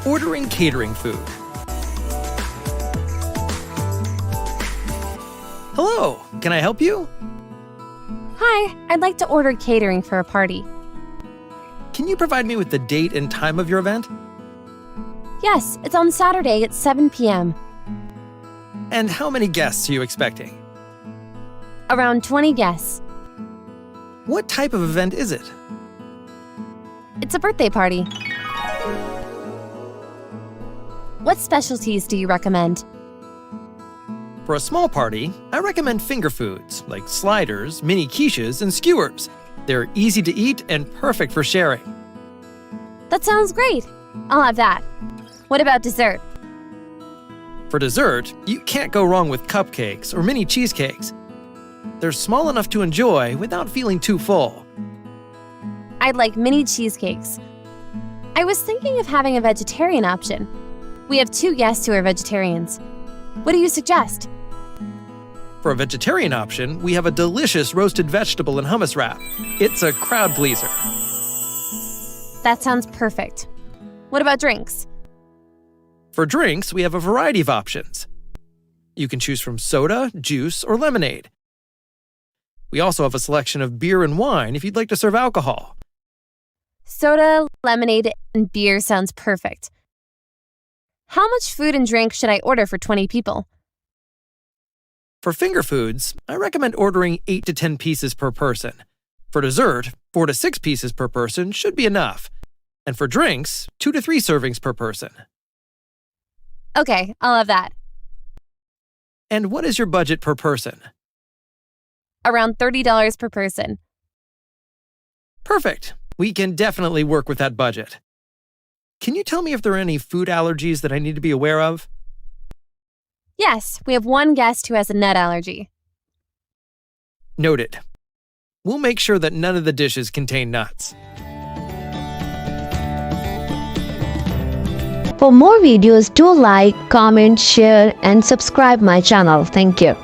ordering catering food. Hello, can I help you? Hi, I'd like to order catering for a party. Can you provide me with the date and time of your event? Yes, it's on Saturday at 7 p.m. And how many guests are you expecting? Around 20 guests. What type of event is it? It's a birthday party. What specialties do you recommend? For a small party, I recommend finger foods like sliders, mini quiches, and skewers. They're easy to eat and perfect for sharing. That sounds great. I'll have that. What about dessert? For dessert, you can't go wrong with cupcakes or mini cheesecakes. They're small enough to enjoy without feeling too full. I'd like mini cheesecakes. I was thinking of having a vegetarian option. We have 2 guests who are vegetarians. What do you suggest? For a vegetarian option, we have a delicious roasted vegetable and hummus wrap. It's a crowd pleaser. That sounds perfect. What about drinks? For drinks, we have a variety of options. You can choose from soda, juice, or lemonade. We also have a selection of beer and wine if you'd like to serve alcohol. Soda, lemonade, and beer sounds perfect. How much food and drink should I order for 20 people? For finger foods, I recommend ordering 8 to 10 pieces per person. For dessert, 4 to 6 pieces per person should be enough. And for drinks, 2 to 3 servings per person. Okay, I'll have that. And what is your budget per person? Around $30 per person. Perfect. We can definitely work with that budget. Can you tell me if there are any food allergies that I need to be aware of? Yes, we have 1 guest who has a nut allergy. Noted. We'll make sure that none of the dishes contain nuts. For more videos, do like, comment, share, and subscribe my channel. Thank you.